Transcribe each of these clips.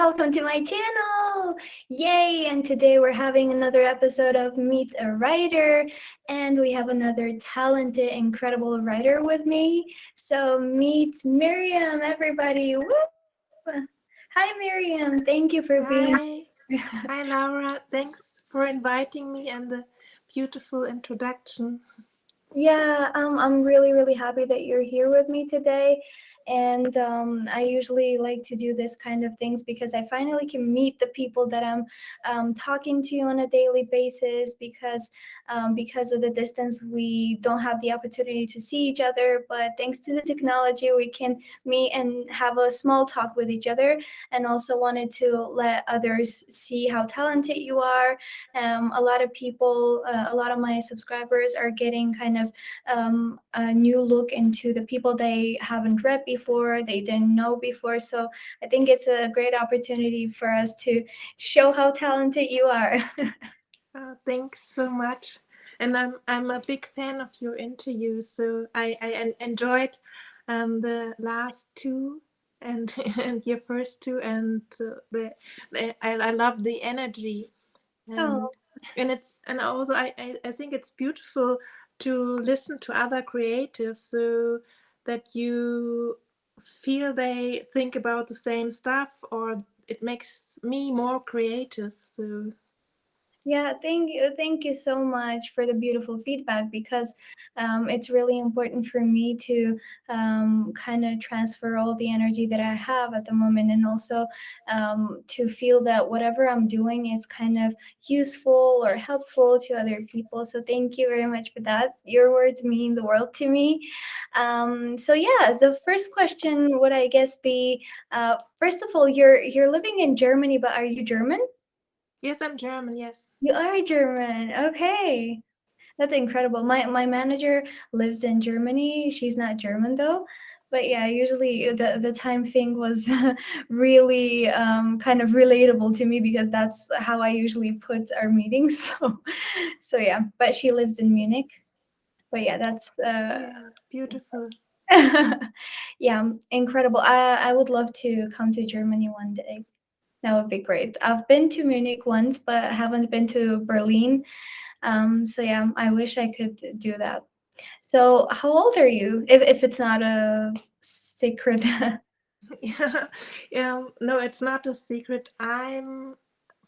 welcome to my channel! Yay! And today we're having another episode of Meet a Writer, and we have another talented, incredible writer with me. So meet Miriam, everybody! Woo! Hi, Miriam. Thank you for being Hi. Hi, Laura. Thanks for inviting me and the beautiful introduction. Yeah, I'm really happy that you're here with me today. And I usually like to do this kind of things because I finally can meet the people that I'm talking to on a daily basis because of the distance, we don't have the opportunity to see each other. But thanks to the technology, we can meet and have a small talk with each other. And also wanted to let others see how talented you are. A lot of people, a lot of my subscribers are getting kind of a new look into the people they haven't read before, they didn't know before. So I think it's a great opportunity for us to show how talented you are. Thanks so much. And I'm a big fan of your interview, so I enjoyed the last two and and your first two, and I love the energy, and Oh, and also I think it's beautiful to listen to other creatives so that you feel they think about the same stuff, or it makes me more creative. So yeah, thank you. Thank you so much for the beautiful feedback because it's really important for me to kind of transfer all the energy that I have at the moment, and also to feel that whatever I'm doing is kind of useful or helpful to other people. So thank you very much for that. Your words mean the world to me. So yeah, the first question would I guess be, first of all, you're living in Germany, but are you German? yes, I'm German. Yes. You are German. Okay. That's incredible. My manager lives in Germany. She's not German though. But yeah, usually the time thing was really kind of relatable to me because that's how I usually put our meetings. So yeah, but she lives in Munich. But yeah, that's Yeah, beautiful. yeah, incredible. I would love to come to Germany one day. That would be great. I've been to Munich once, but I haven't been to Berlin. So yeah, I wish I could do that. So how old are you? If it's not a secret. Yeah, no, it's not a secret. I'm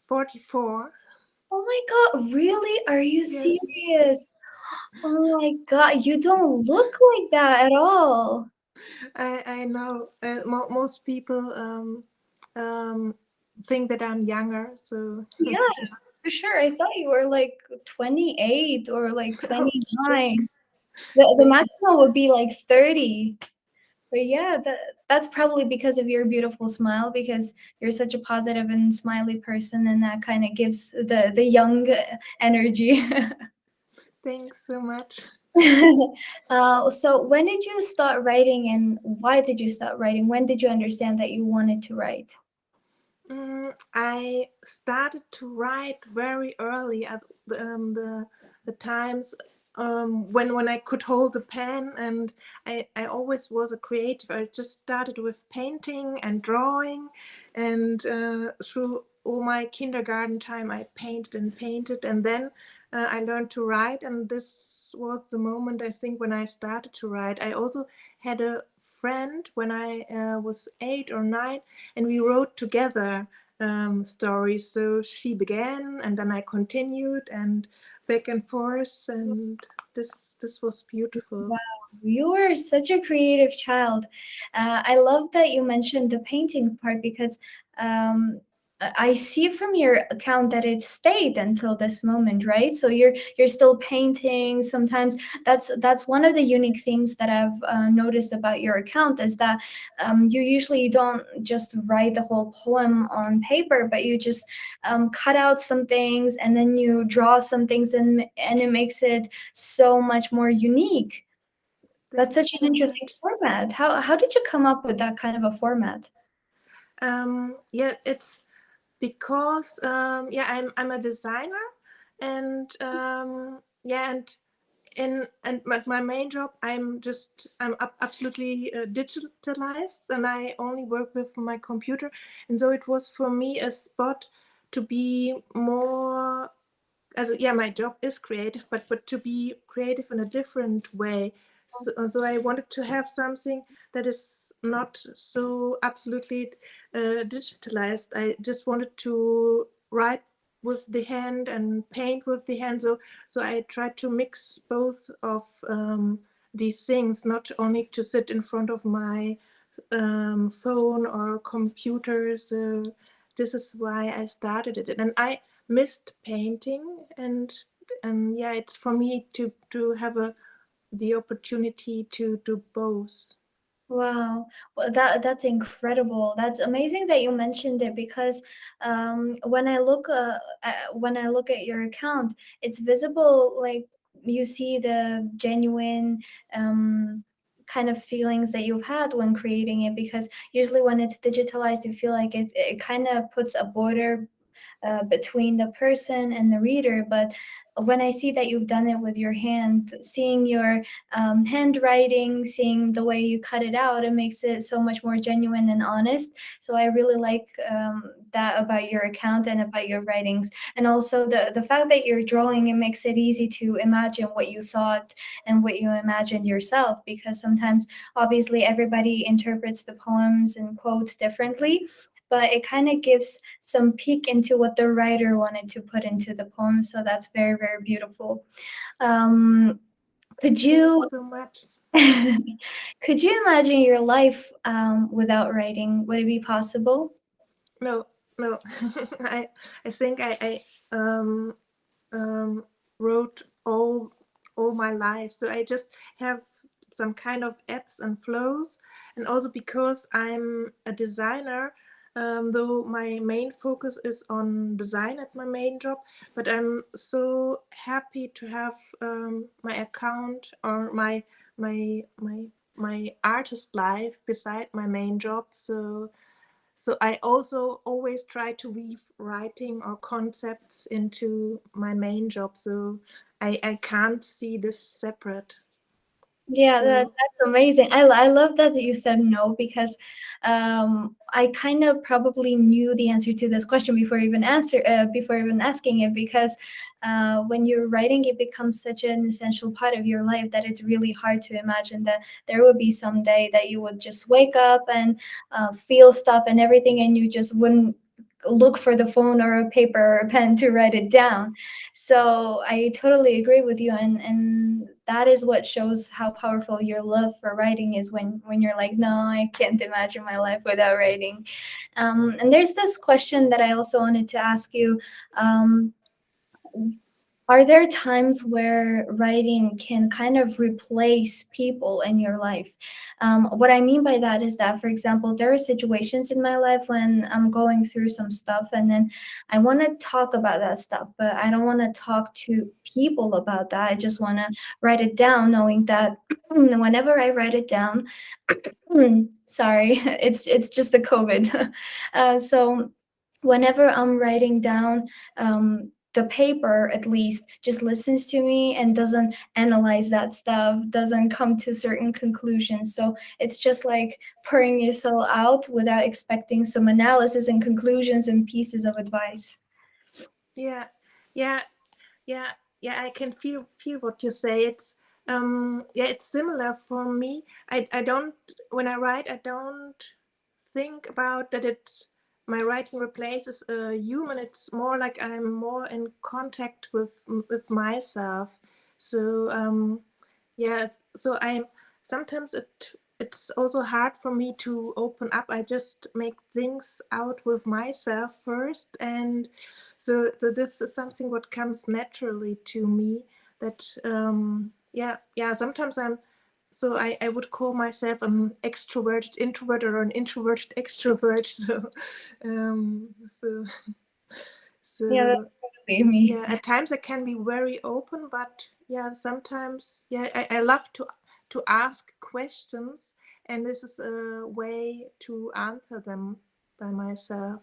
44. Oh my God, really? Are you Yes, serious? Oh my God, you don't look like that at all. I know. Most people um, think that I'm younger. So Yeah, for sure. I thought you were like 28 or like oh, thanks, 29. The thanks. maximum would be like 30. But yeah, that's probably because of your beautiful smile, because you're such a positive and smiley person, and that kind of gives the young energy. Thanks so much. So when did you start writing, and why did you start writing? When did you understand that you wanted to write? I started to write very early at the times when I could hold a pen, and I always was a creative. I just started with painting and drawing, and through all my kindergarten time I painted and painted, and then I learned to write, and this was the moment I think when I started to write. I also had a friend when I was 8 or 9, and we wrote together stories. So she began, and then I continued, and back and forth, and this was beautiful. Wow, you are such a creative child. I love that you mentioned the painting part because I see from your account that it stayed until this moment, right? So you're still painting. Sometimes that's one of the unique things that I've noticed about your account is that you usually don't just write the whole poem on paper, but you just cut out some things and then you draw some things and it makes it so much more unique. That's Thanks such an so interesting much. format. How did you come up with that kind of a format? Yeah, it's because yeah, I'm a designer, and yeah, and and my main job, I'm absolutely digitalized, and I only work with my computer, and so it was for me a spot to be more, as yeah, my job is creative, but to be creative in a different way. So I wanted to have something that is not so absolutely digitalized. I just wanted to write with the hand and paint with the hand. So I tried to mix both of these things, not only to sit in front of my phone or computer. So this is why I started it, and I missed painting, and yeah, it's for me to have the opportunity to do both. Wow, well, that's incredible. That's amazing that you mentioned it because when I look at your account, it's visible. Like you see the genuine kind of feelings that you've had when creating it. Because usually when it's digitalized, you feel like it kind of puts a border between the person and the reader. But when I see that you've done it with your hand, seeing your handwriting, seeing the way you cut it out, it makes it so much more genuine and honest. So I really like that about your account and about your writings. And also the fact that you're drawing, it makes it easy to imagine what you thought and what you imagined yourself, because sometimes obviously everybody interprets the poems and quotes differently, but it kind of gives some peek into what the writer wanted to put into the poem. So that's very, very beautiful. Um, could Thank you you so much. could you imagine your life without writing? Would it be possible? No, no, I think I um, wrote all my life. So I just have some kind of ebbs and flows, and also because I'm a designer. Though my main focus is on design at my main job, but I'm so happy to have my account or my artist life beside my main job. So I also always try to weave writing or concepts into my main job. So I can't see this separate. Yeah, So that's amazing. I love that you said no because I kind of probably knew the answer to this question before even asking it, because when you're writing, it becomes such an essential part of your life that it's really hard to imagine that there would be some day that you would just wake up and feel stuff and everything, and you just wouldn't look for the phone or a paper or a pen to write it down. So I totally agree with you, and that is what shows how powerful your love for writing is, when you're like, no, I can't imagine my life without writing. And there's this question that I also wanted to ask you. Um, are there times where writing can kind of replace people in your life? What I mean by that is that, for example, there are situations in my life when I'm going through some stuff, and then I want to talk about that stuff, but I don't want to talk to people about that. I just want to write it down, knowing that whenever I write it down, sorry, it's just the COVID. So whenever I'm writing down, the paper at least just listens to me and doesn't analyze that stuff, doesn't come to certain conclusions. So it's just like pouring yourself out without expecting some analysis and conclusions and pieces of advice. yeah, yeah, yeah, yeah. I can feel what you say. Yeah, it's similar for me. I don't, when I write, I don't think about that it's my writing replaces a human. It's more like I'm more in contact with myself. So yeah, so I'm sometimes it's also hard for me to open up. I just make things out with myself first, and so this is something what comes naturally to me. That yeah, sometimes I would call myself an extroverted introvert or an introverted extrovert. Um, so, Yeah, that's so totally me. yeah, at times I can be very open, but yeah, sometimes yeah, I love to ask questions, and this is a way to answer them by myself.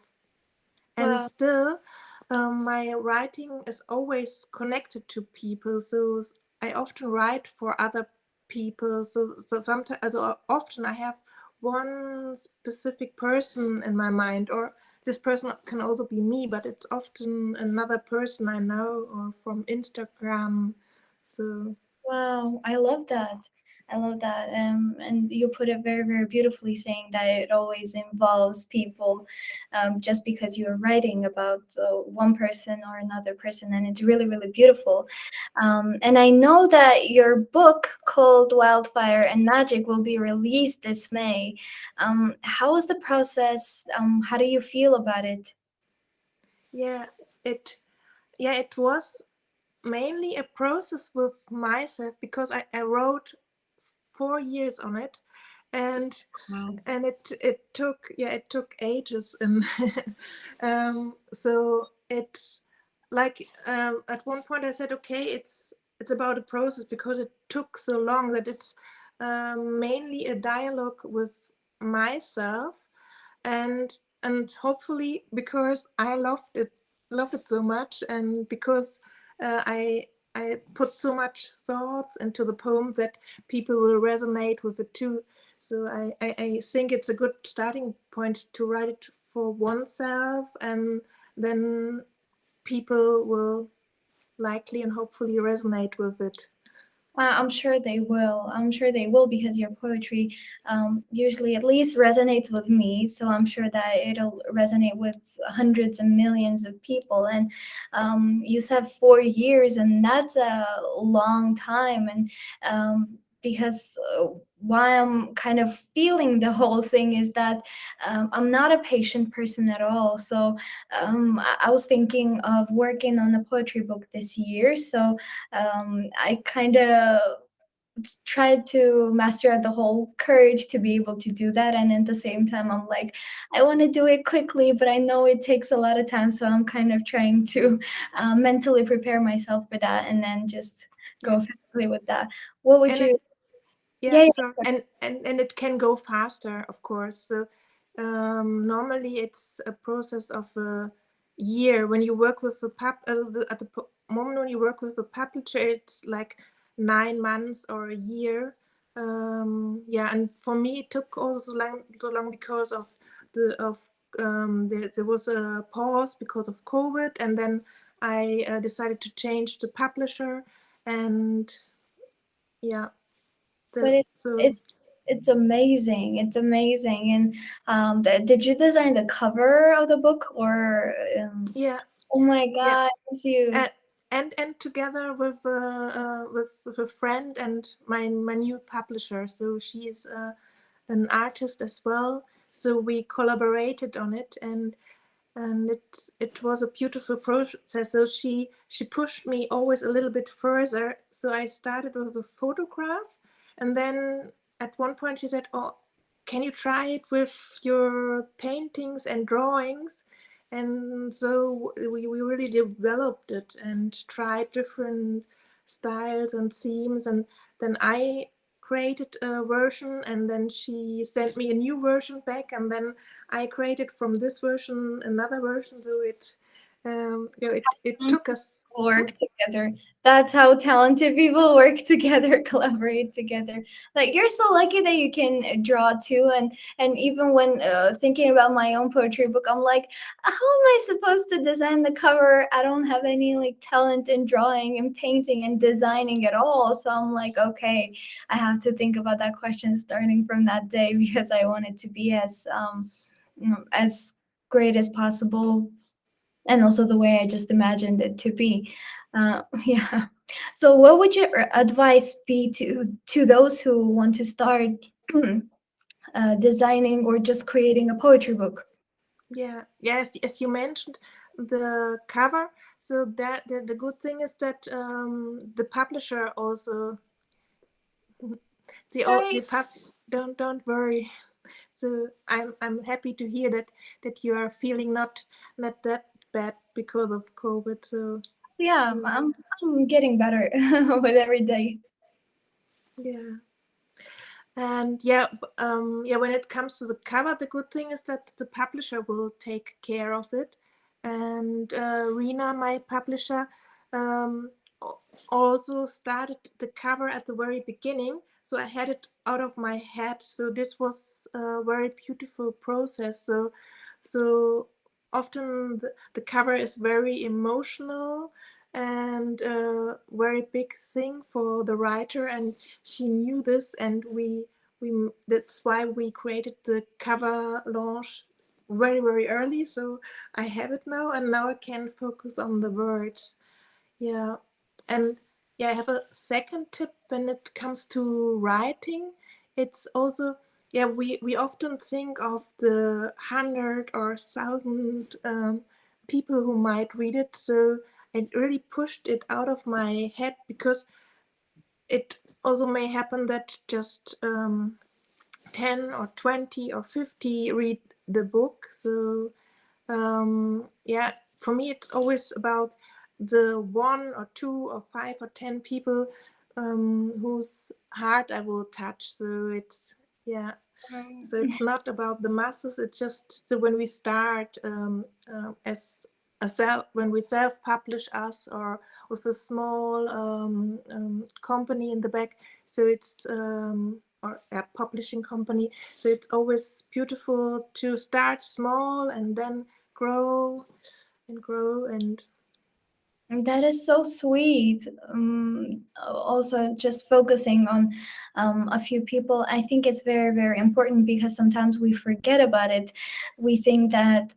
And Wow. still, my writing is always connected to people. So I often write for other people. So sometimes, also often I have one specific person in my mind, or this person can also be me, but it's often another person I know or from Instagram. So Wow, I love that. I love that. And you put it very, very beautifully, saying that it always involves people, just because you're writing about one person or another person, and it's really, really beautiful. And I know that your book called Wildfire and Magic will be released this May. How was the process? How do you feel about it? yeah, it it was mainly a process with myself, because I wrote 4 years on it, and Wow. it took ages, and so it's like, at one point I said, okay, it's about a process, because it took so long that it's mainly a dialogue with myself, and hopefully, because I loved it so much, and because I put so much thoughts into the poem, that people will resonate with it too. So I think it's a good starting point to write it for oneself, and then people will likely and hopefully resonate with it. I'm sure they will. I'm sure they will, because your poetry usually at least resonates with me. So I'm sure that it'll resonate with hundreds and millions of people. And you said 4 years, and that's a long time. And because why I'm kind of feeling the whole thing is that I'm not a patient person at all. So I was thinking of working on a poetry book this year. So I kind of tried to master the whole courage to be able to do that. And at the same time, I'm like, I want to do it quickly, but I know it takes a lot of time. So I'm kind of trying to mentally prepare myself for that, and then just Yeah, go physically with that. What would and it you? yeah, Yeah, so and it can go faster, of course. So normally it's a process of a year. When you work with a at the moment when you work with a publisher, it's like 9 months or a year. Yeah, and for me it took also so long because of there was a pause because of COVID, and then I decided to change the publisher, and yeah, but the so. it's amazing. It's amazing. And did you design the cover of the book, or? Yeah, Oh my yeah, God, it's you. uh, and together with a friend and my new publisher. So she is an artist as well. So we collaborated on it, and it was a beautiful process. So she pushed me always a little bit further. So I started with a photograph, and then at one point she said, "Oh, can you try it with your paintings and drawings?" And so we really developed it and tried different styles and themes, and then I created a version, and then she sent me a new version back, and then I created from this version another version. So it took us. Work together. That's how talented people work together, collaborate together. Like, you're so lucky that you can draw too. And even when thinking about my own poetry book, I'm like, how am I supposed to design the cover? I don't have any like talent in drawing and painting and designing at all. So I'm like, okay, I have to think about that question starting from that day, because I want it to be as great as possible, and also the way I just imagined it to be. Yeah. So, what would your advice be to those who want to start designing or just creating a poetry book? Yeah, yes, as you mentioned, the cover. So that the good thing is that the publisher also Right. the pub don't worry. So I'm happy to hear that you are feeling not that bad because of COVID. Yeah, So I'm getting better with every day. yeah. And yeah, yeah, when it comes to the cover, the good thing is that the publisher will take care of it. And Rena, my publisher, also started the cover at the very beginning, so I had it out of my head. So this was a very beautiful process. So often the cover is very emotional and a very big thing for the writer, and she knew this, and we that's why we created the cover launch very early. So I have it now, and now I can focus on the words. Yeah. And yeah, I have a second tip when it comes to writing. It's also, yeah, we often think of the 100 or 1,000 people who might read it. So it really pushed it out of my head, because it also may happen that just 10 or 20 or 50 read the book. So yeah, for me it's always about the 1 or 2 or 5 or 10 people whose heart I will touch. So it's, yeah, so it's not about the masses. It's just, so when we start as a self, when we self-publish us, or with a small company in the back, so it's or a publishing company, so it's always beautiful to start small and then grow and grow. And That is so sweet. Also, just focusing on a few people, I think it's very, very important because sometimes we forget about it. We think that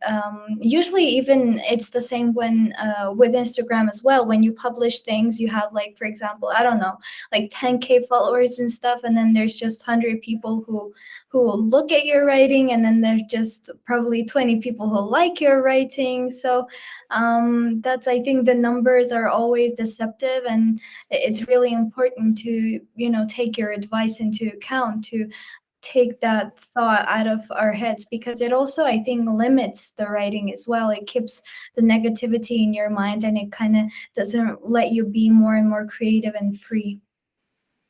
usually, even it's the same when with Instagram as well. When you publish things, you have, like, for example, I don't know, like 10K followers and stuff, and then there's just 100 people who look at your writing, and then there's just probably 20 people who like your writing. So that's, I think, the numbers are always deceptive, and it's really important to, take your advice into account, to take that thought out of our heads, because it also, I think, limits the writing as well. It keeps the negativity in your mind, and it kind of doesn't let you be more and more creative and free.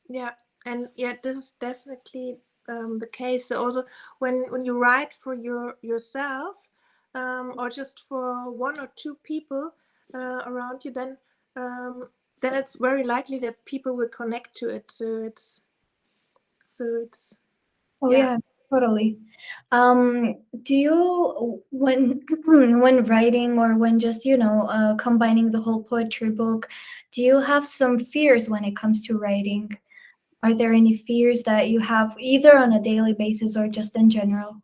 yeah, and yeah, this is definitely the case. So also when you write for yourself, or just for 1 or 2 people around you, then it's very likely that people will connect to it. So it's Oh yeah. yeah, totally. Do you, when when writing, or when just, combining the whole poetry book, do you have some fears when it comes to writing? Are there any fears that you have, either on a daily basis or just in general?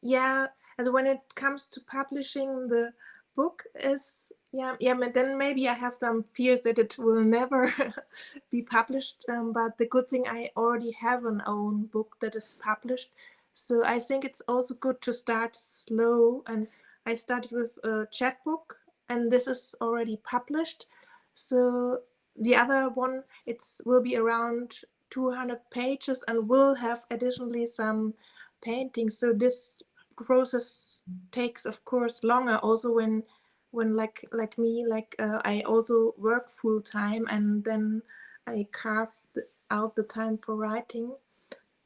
Yeah, as when it comes to publishing the book, is, yeah, but then maybe I have some fears that it will never be published. But the good thing, I already have an own book that is published, so I think it's also good to start slow. And I started with a chat book, and this is already published. So the other one, it's will be around 200 pages and will have additionally some painting. So this process takes, of course, longer. Also, when like me, like I also work full time, and then I carve out the time for writing.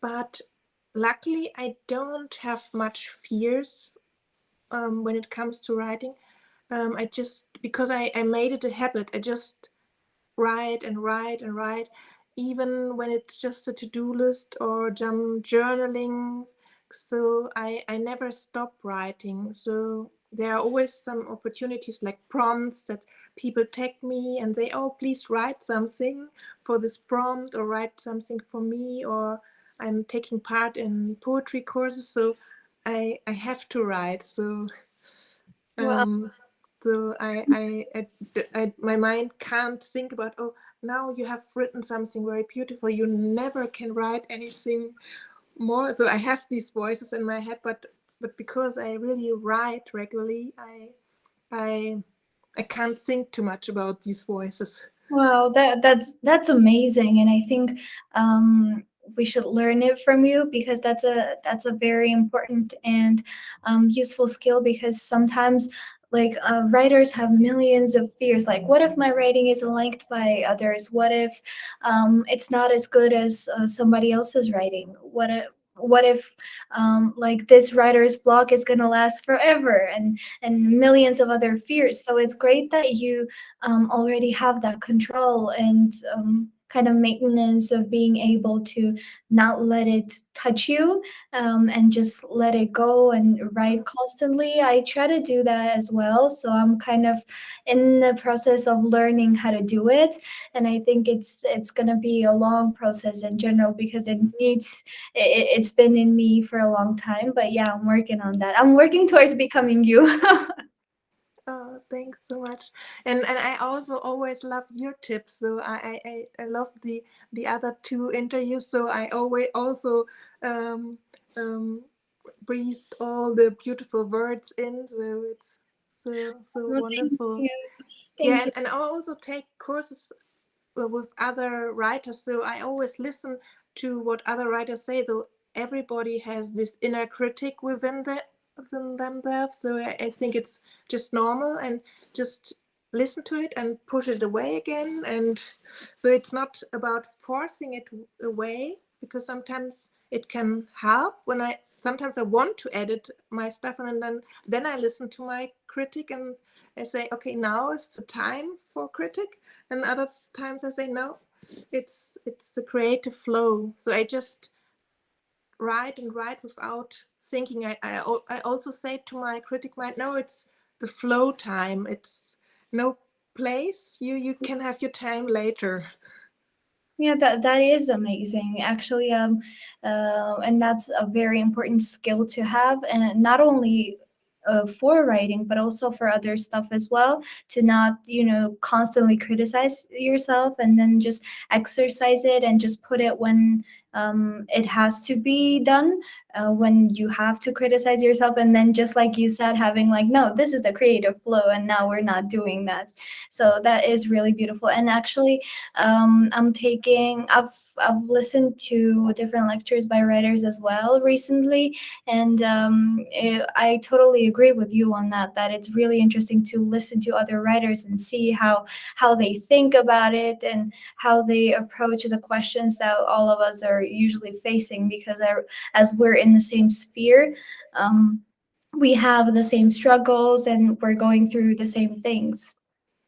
But luckily, I don't have much fears when it comes to writing. I just, because I made it a habit, I just write and write and write, even when it's just a to-do list or some journaling. So I never stop writing. So there are always some opportunities, like prompts, that people tag me and they, oh, please write something for this prompt, or write something for me, or I'm taking part in poetry courses. So I have to write. So Well, um, so my mind can't think about, oh, now you have written something very beautiful. You never can write anything more. So I have these voices in my head, but because I really write regularly, I I can't think too much about these voices. wow, that's amazing, and I think um, we should learn it from you, because that's a very important and useful skill. Because sometimes, like, writers have millions of fears. Like, what if my writing isn't liked by others? What if it's not as good as somebody else's writing? what if like this writer's block is going to last forever, and millions of other fears. So it's great that you already have that control and kind of maintenance of being able to not let it touch you, and just let it go and write constantly. I try to do that as well, so I'm kind of in the process of learning how to do it. And I think it's going to be a long process in general, because it's been in me for a long time. But yeah, I'm working on that. I'm working towards becoming you. Oh, thanks so much. And I also always love your tips. So I love the other two interviews. So I always also um, um, breathed all the beautiful words in. So it's so Well, thank wonderful. you. Yeah, Thank you. and I also take courses with other writers. So I always listen to what other writers say. Though everybody has this inner critic within themselves. So I think it's just normal, and just listen to it and push it away again. And so it's not about forcing it away, because sometimes it can help when I sometimes I want to edit my stuff, and then I listen to my critic and I say, okay, now is the time for critic. And other times I say no, it's the creative flow. So I just write and write without thinking. I also say to my critic mind, no, it's the flow time. It's no place. You can have your time later. Yeah, that is amazing, actually. And that's a very important skill to have, and not only for writing, but also for other stuff as well. To not, constantly criticize yourself, and then just exercise it and just put it when it has to be done. When you have to criticize yourself, and then just like you said, having like, no, this is the creative flow, and now we're not doing that. So that is really beautiful. And actually, I've listened to different lectures by writers as well recently, and I totally agree with you on that. That it's really interesting to listen to other writers and see how they think about it, and how they approach the questions that all of us are usually facing, because as we're in the same sphere. We have the same struggles, and we're going through the same things.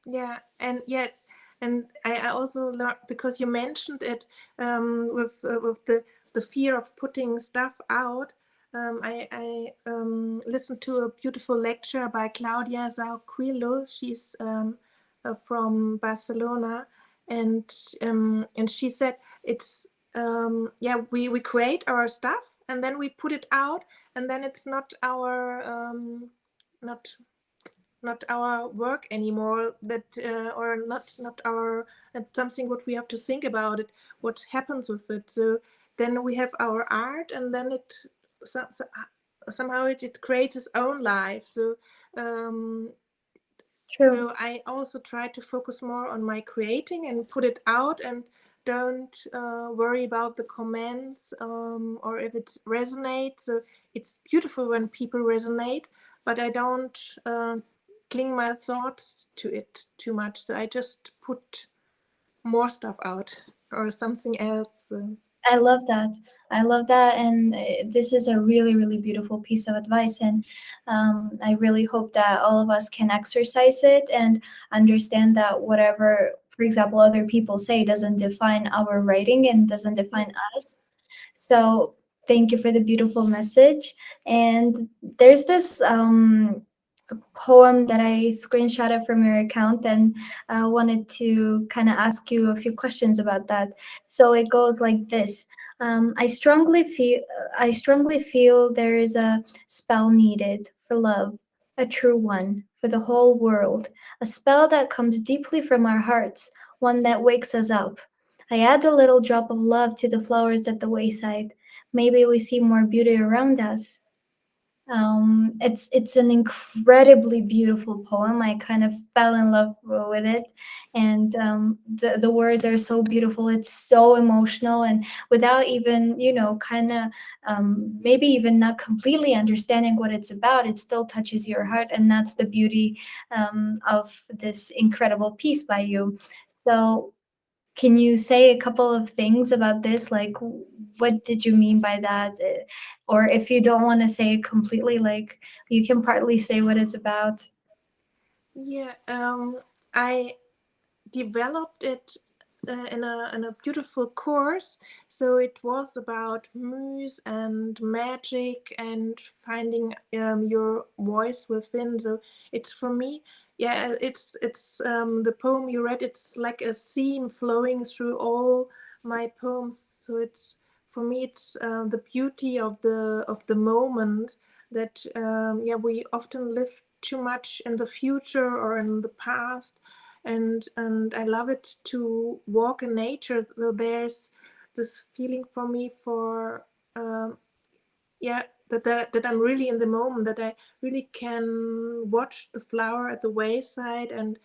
Yeah, and yet, and I also learned, because you mentioned it, with the fear of putting stuff out. I listened to a beautiful lecture by Claudia Zauquillo. She's from Barcelona, and she said it's yeah, we create our stuff and then we put it out, and then it's not our not not our work anymore, that or not our, that's something what we have to think about it, what happens with it. So then we have our art, and then it somehow it creates its own life. So um, True. so I also try to focus more on my creating and put it out, and don't worry about the comments, or if it resonates. So it's beautiful when people resonate, but I don't cling my thoughts to it too much. So I just put more stuff out or something else. So. I love that. I love that. And this is a really, really beautiful piece of advice. And I really hope that all of us can exercise it and understand that whatever, for example, other people say doesn't define our writing and doesn't define us. So thank you for the beautiful message. And there's this poem that I screenshotted from your account, and I wanted to kind of ask you a few questions about that. So it goes like this. I strongly feel there is a spell needed for love, a true one for the whole world, a spell that comes deeply from our hearts, one that wakes us up. I add a little drop of love to the flowers at the wayside. Maybe we see more beauty around us. It's an incredibly beautiful poem. I kind of fell in love with it, and the words are so beautiful. It's so emotional, and without even kind of maybe even not completely understanding what it's about, it still touches your heart, and that's the beauty of this incredible piece by you. So Can you say a couple of things about this? Like, what did you mean by that? Or if you don't want to say it completely, like, you can partly say what it's about. Yeah, I developed it in a beautiful course. So it was about muse and magic and finding your voice within. So it's for me, yeah, it's the poem you read. It's like a scene flowing through all my poems. So it's for me, it's the beauty of the moment that yeah, we often live too much in the future or in the past, and I love it to walk in nature. So there's this feeling for me for yeah, that I'm really in the moment, that I really can watch the flower at the wayside and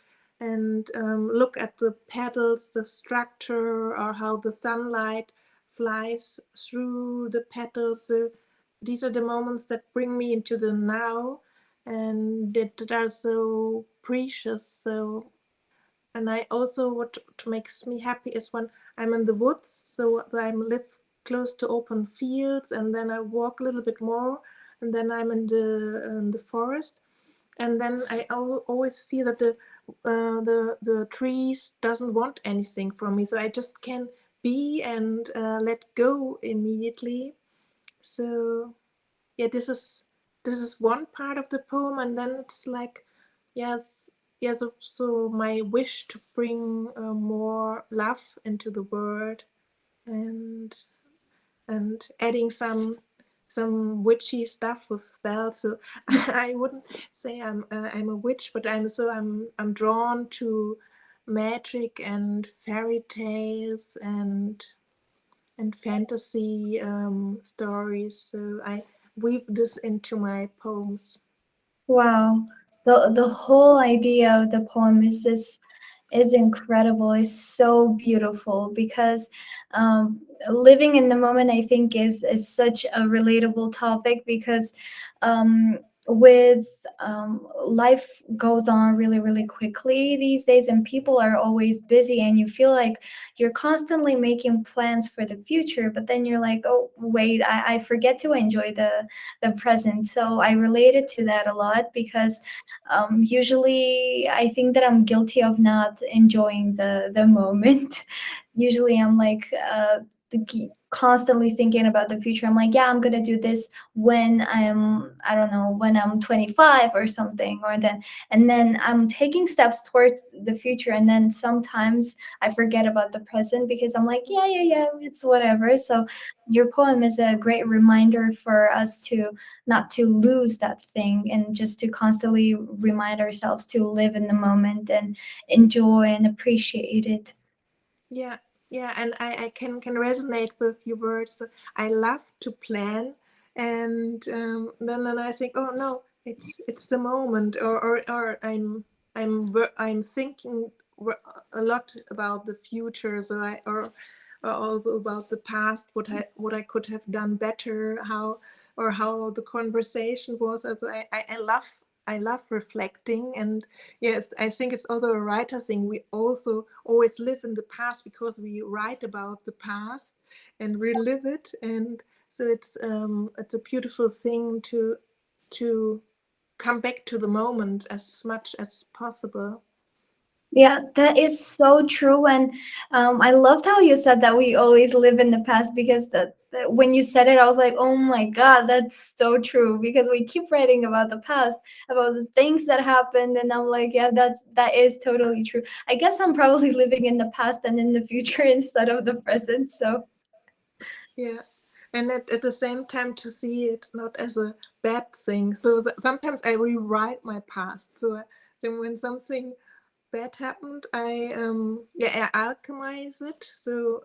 look at the petals, the structure, or how the sunlight flies through the petals. So these are the moments that bring me into the now, and that are so precious. So, and I also, what makes me happy is when I'm in the woods. So I live close to open fields, and then I walk a little bit more, and then I'm in the forest, and then I always feel that the trees doesn't want anything from me, so I just can be and let go immediately. So yeah, this is one part of the poem, and then it's like, yes, yeah, so my wish to bring more love into the world, and adding some witchy stuff with spells. So I wouldn't say I'm a witch, but I'm drawn to magic and fairy tales and fantasy stories. So I weave this into my poems. Wow. The whole idea of the poem is incredible. It's so beautiful because living in the moment, I think, is such a relatable topic because with life goes on really really quickly these days, and people are always busy, and you feel like you're constantly making plans for the future, but then you're like, oh wait, I forget to enjoy the present. So I related to that a lot because usually I think that I'm guilty of not enjoying the moment. Usually I'm like constantly thinking about the future. I'm like, yeah, I'm gonna do this when I don't know, when I'm 25 or something, or then, and then I'm taking steps towards the future, and then sometimes I forget about the present because I'm like, yeah, yeah, yeah, it's whatever. So your poem is a great reminder for us to not to lose that thing, and just to constantly remind ourselves to live in the moment and enjoy and appreciate it. Yeah, yeah, and I can resonate with your words. So I love to plan, and then I think, oh no, it's the moment, or I'm thinking a lot about the future. So or also about the past, what I could have done better, how the conversation was. Also, I love reflecting, and yes, I think it's also a writer thing. We also always live in the past because we write about the past and relive it, and so it's a beautiful thing to come back to the moment as much as possible. Yeah, that is so true. And I loved how you said that we always live in the past, because that when you said it, I was like, oh my God, that's so true. Because we keep writing about the past, about the things that happened. And I'm like, yeah, that is totally true. I guess I'm probably living in the past and in the future instead of the present. So Yeah, and at the same time to see it not as a bad thing. So sometimes I rewrite my past. So when something bad happened, I alchemize it. So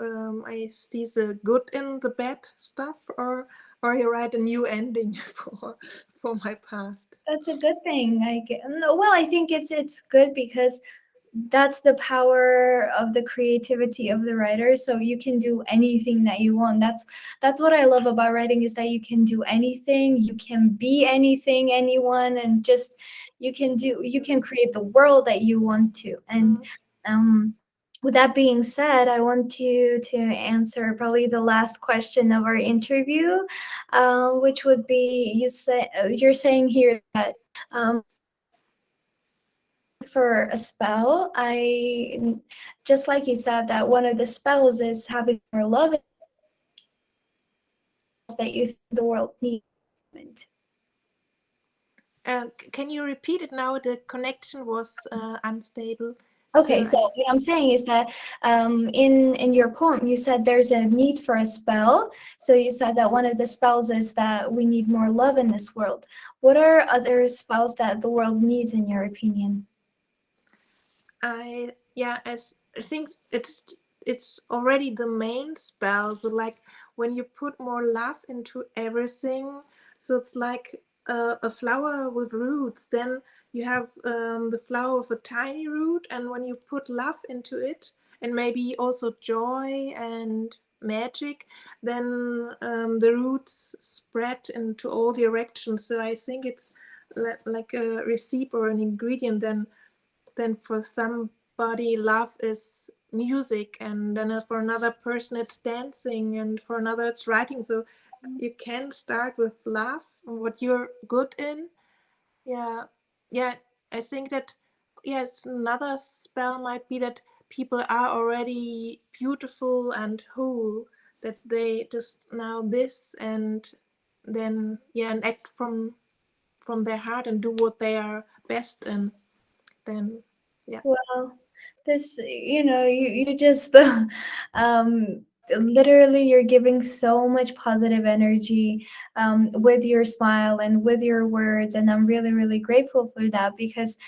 I see the good in the bad stuff, or I write a new ending for my past. that's a good thing. I get, no, well, I think it's good because that's the power of the creativity of the writer. So you can do anything that you want. That's what I love about writing, is that you can do anything, you can be anything, anyone, and just you can create the world that you want to. And Mm. um with that being said, I want you to answer probably the last question of our interview, which would be you're saying here that for a spell, I just like you said that one of the spells is having more love that you think the world needs. Can you repeat it now? The connection was unstable. Okay, So so what I'm saying is that in your poem you said there's a need for a spell. So you said that one of the spells is that we need more love in this world. What are other spells that the world needs in your opinion? I think it's already the main spell. So like when you put more love into everything, so it's like a flower with roots. Then you have the flower with a tiny root, and when you put love into it, and maybe also joy and magic, then the roots spread into all directions. So I think it's like a recipe or an ingredient then for somebody love is music, and then for another person it's dancing, and for another it's writing. So you can start with love and what you're good in. Yeah, yeah, I think that, yeah, it's another spell might be that people are already beautiful and whole, that they just now this and then, yeah, and act from their heart and do what they are best in. Then, yeah. Well, this, you just literally you're giving so much positive energy with your smile and with your words, and I'm really, really grateful for that because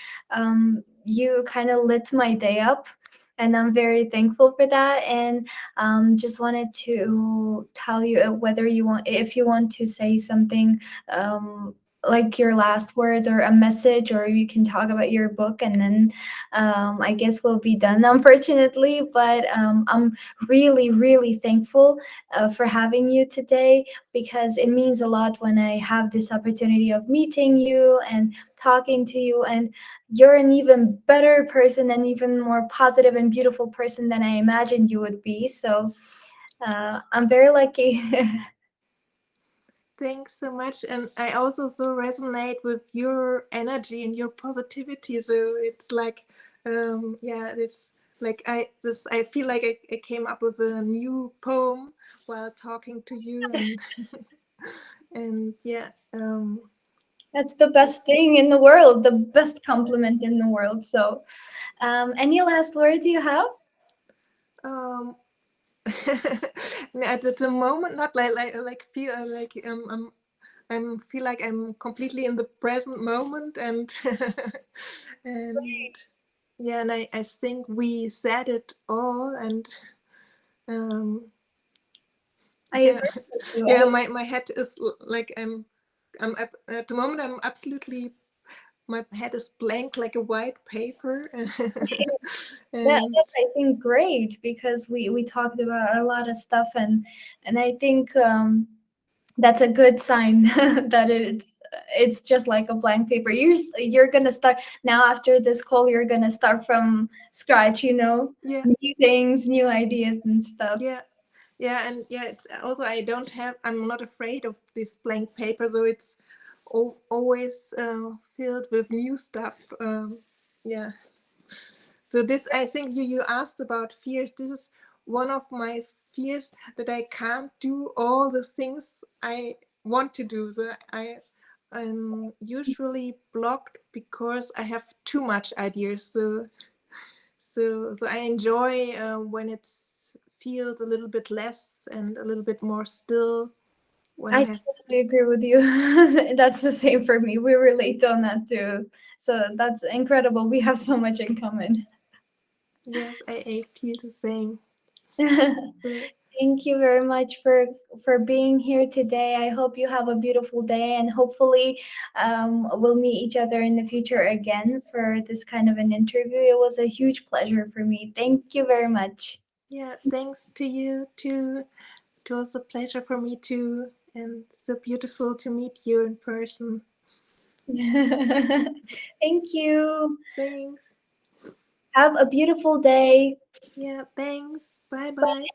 you kind of lit my day up. And I'm very thankful for that. And just wanted to tell you if you want to say something like your last words or a message, or you can talk about your book, and then I guess we'll be done, unfortunately. But I'm really, really thankful for having you today because it means a lot when I have this opportunity of meeting you and talking to you. And you're an even better person and even more positive and beautiful person than I imagined you would be. So I'm very lucky. Thanks so much. And I also so resonate with your energy and your positivity. So it's like, yeah, this like I feel like I came up with a new poem while talking to you, and and yeah, That's the best thing in the world, the best compliment in the world. So, any last words you have? um, at the moment, not like feel like feel like I'm completely in the present moment, and and yeah, and I think we said it all, and um, I yeah, agree with you. yeah, my head is like I'm at the moment I'm absolutely, my head is blank like a white paper. And That's, I think, great because we talked about a lot of stuff, and I think that's a good sign that it's just like a blank paper. You're gonna start now after this call. You're gonna start from scratch. yeah, New things, new ideas, and stuff. yeah, yeah, and yeah, it's also I'm not afraid of this blank paper, so it's always filled with new stuff. Yeah. So this, I think you asked about fears. This is one of my fears, that I can't do all the things I want to do. So I'm usually blocked because I have too much ideas. So I enjoy when it feels a little bit less and a little bit more still when I I have. totally agree with you. That's the same for me. We relate on that too. So that's incredible. We have so much in common. Yes, I feel the same. So, Thank you very much for being here today. I hope you have a beautiful day, and hopefully we'll meet each other in the future again for this kind of an interview. It was a huge pleasure for me. Thank you very much. yeah, thanks to you too. It was a pleasure for me too, and so beautiful to meet you in person. Thank you. Thanks. Have a beautiful day. Yeah, thanks. Bye bye.